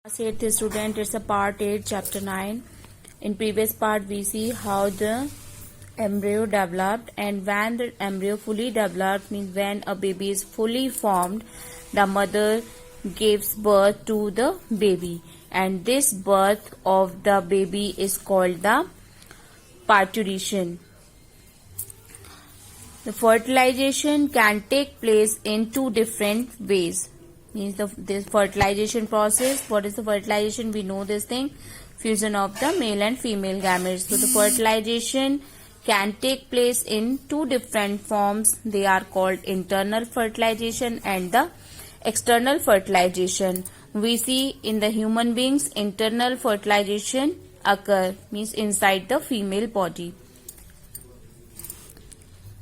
8th student, it's a part 8 chapter 9. In previous part we see how the embryo developed, and when the embryo fully developed means when a baby is fully formed, the mother gives birth to the baby, and this birth of the baby is called the parturition. The fertilization can take place in two different ways. Means this fertilization process. What is the fertilization? We know this thing, fusion of the male and female gametes. So the fertilization can take place in two different forms. They are called internal fertilization and the external fertilization. We see in the human beings internal fertilization occur, means inside the female body.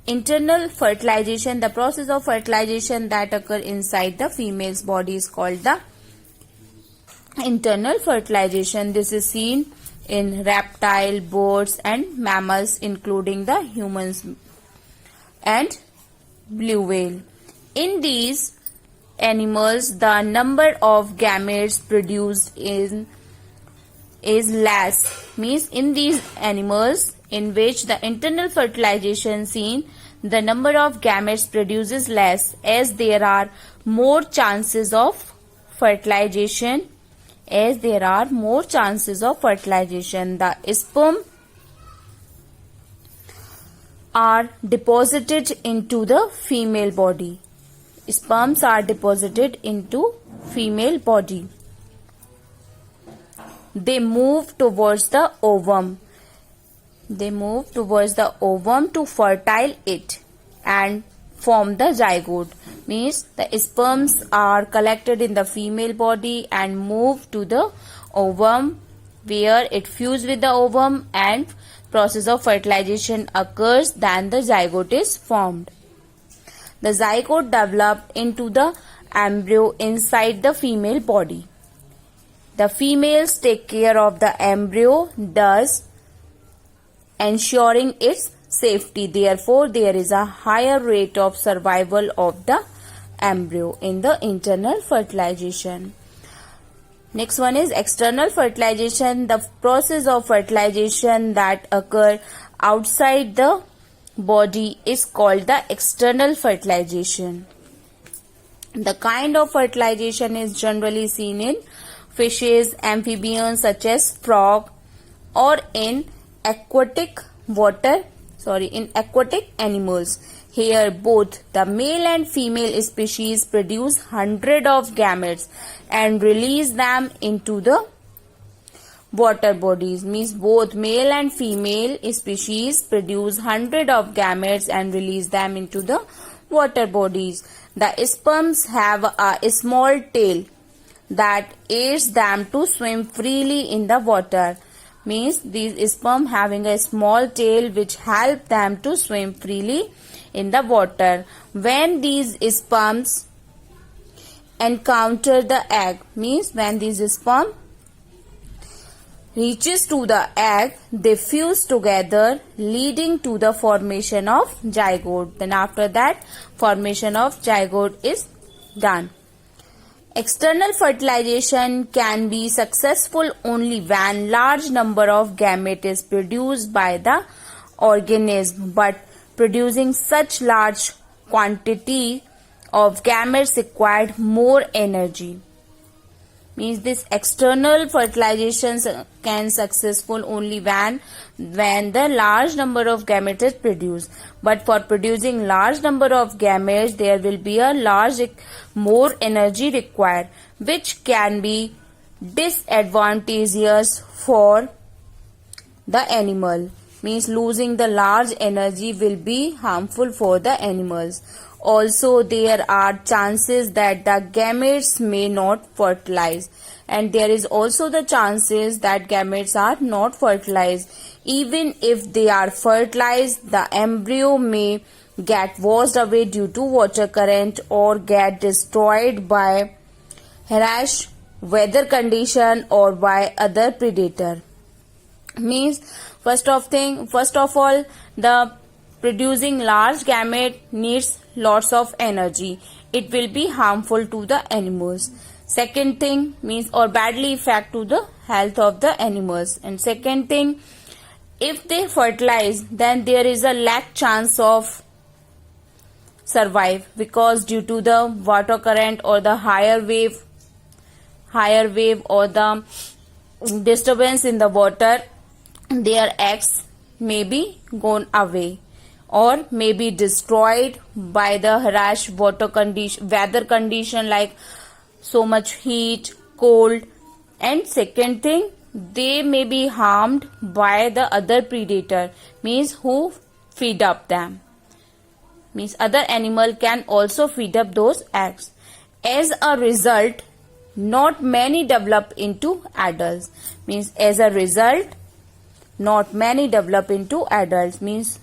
Internal fertilization, the process of fertilization that occur inside the female's body is called the internal fertilization. This is seen in reptile, birds and mammals including the humans and blue whale. In these animals, the number of gametes produced is less. Means in these animals in which the internal fertilization seen, the number of gametes produces less, as there are more chances of fertilization. The sperm are deposited into the female body. Sperms are deposited into female body. They move towards the ovum. To fertile it and form the zygote. Means the sperms are collected in the female body and move to the ovum, where it fuses with the ovum and process of fertilization occurs. Then the zygote is formed. The zygote developed into the embryo inside the female body. The females take care of the embryo, thus ensuring its safety. Therefore, there is a higher rate of survival of the embryo in the internal fertilization. Next one is external fertilization. The process of fertilization that occur outside the body is called the external fertilization. The kind of fertilization is generally seen in fishes, amphibians such as frog, or in aquatic animals. Here both the male and female species produce hundreds of gametes and release them into the water bodies. Means both male and female species produce hundreds of gametes and release them into the water bodies. The sperms have a small tail that aids them to swim freely in the water. Means these sperm having a small tail which help them to swim freely in the water. When these sperms encounter the egg, means when these sperm reaches to the egg, they fuse together, leading to the formation of zygote. Then after that, formation of zygote is done. External fertilization can be successful only when large number of gametes is produced by the organism, but producing such large quantity of gametes required more energy. Means this external fertilization can successful only when the large number of gametes is produced. But for producing large number of gametes, there will be a more energy required, which can be disadvantageous for the animal. Means losing the large energy will be harmful for the animals. Also, there are chances that the gametes may not fertilize, and there is also the chances that gametes are not fertilized. Even if they are fertilized, the embryo may get washed away due to water current or get destroyed by harsh weather condition or by other predator. Means first of all, the producing large gamete needs lots of energy. It will be harmful to the animals. Second thing means or badly affect to the health of the animals. And second thing, if they fertilize, then there is a lack chance of survive, because due to the water current or the higher wave or the disturbance in the water, their eggs may be gone away or may be destroyed by the harsh weather condition like so much heat, cold. And second thing, they may be harmed by the other predator, means who feed up them, means other animal can also feed up those eggs. As a result, not many develop into adults, means as a result not many develop into adults, means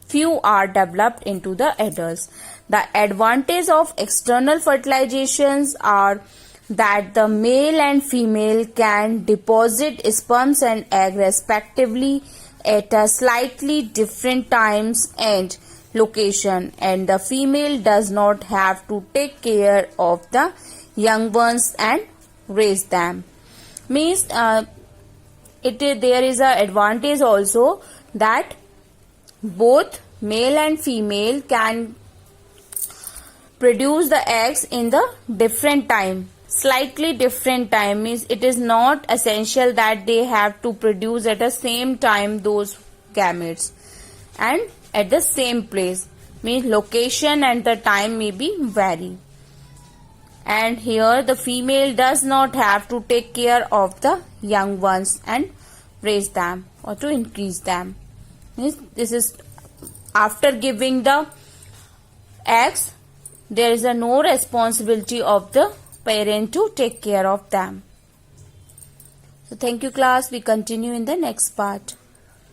few are developed into the adults. The advantage of external fertilizations are that the male and female can deposit sperms and egg respectively at a slightly different times and location, and the female does not have to take care of the young ones and raise them. Means there is a advantage also that both male and female can produce the eggs in the different time, slightly different time, means it is not essential that they have to produce at the same time those gametes and at the same place, means location and the time may be vary. And here the female does not have to take care of the young ones and raise them or to increase them. Means this is after giving the eggs, there is no responsibility of the parent to take care of them. So thank you class. We continue in the next part.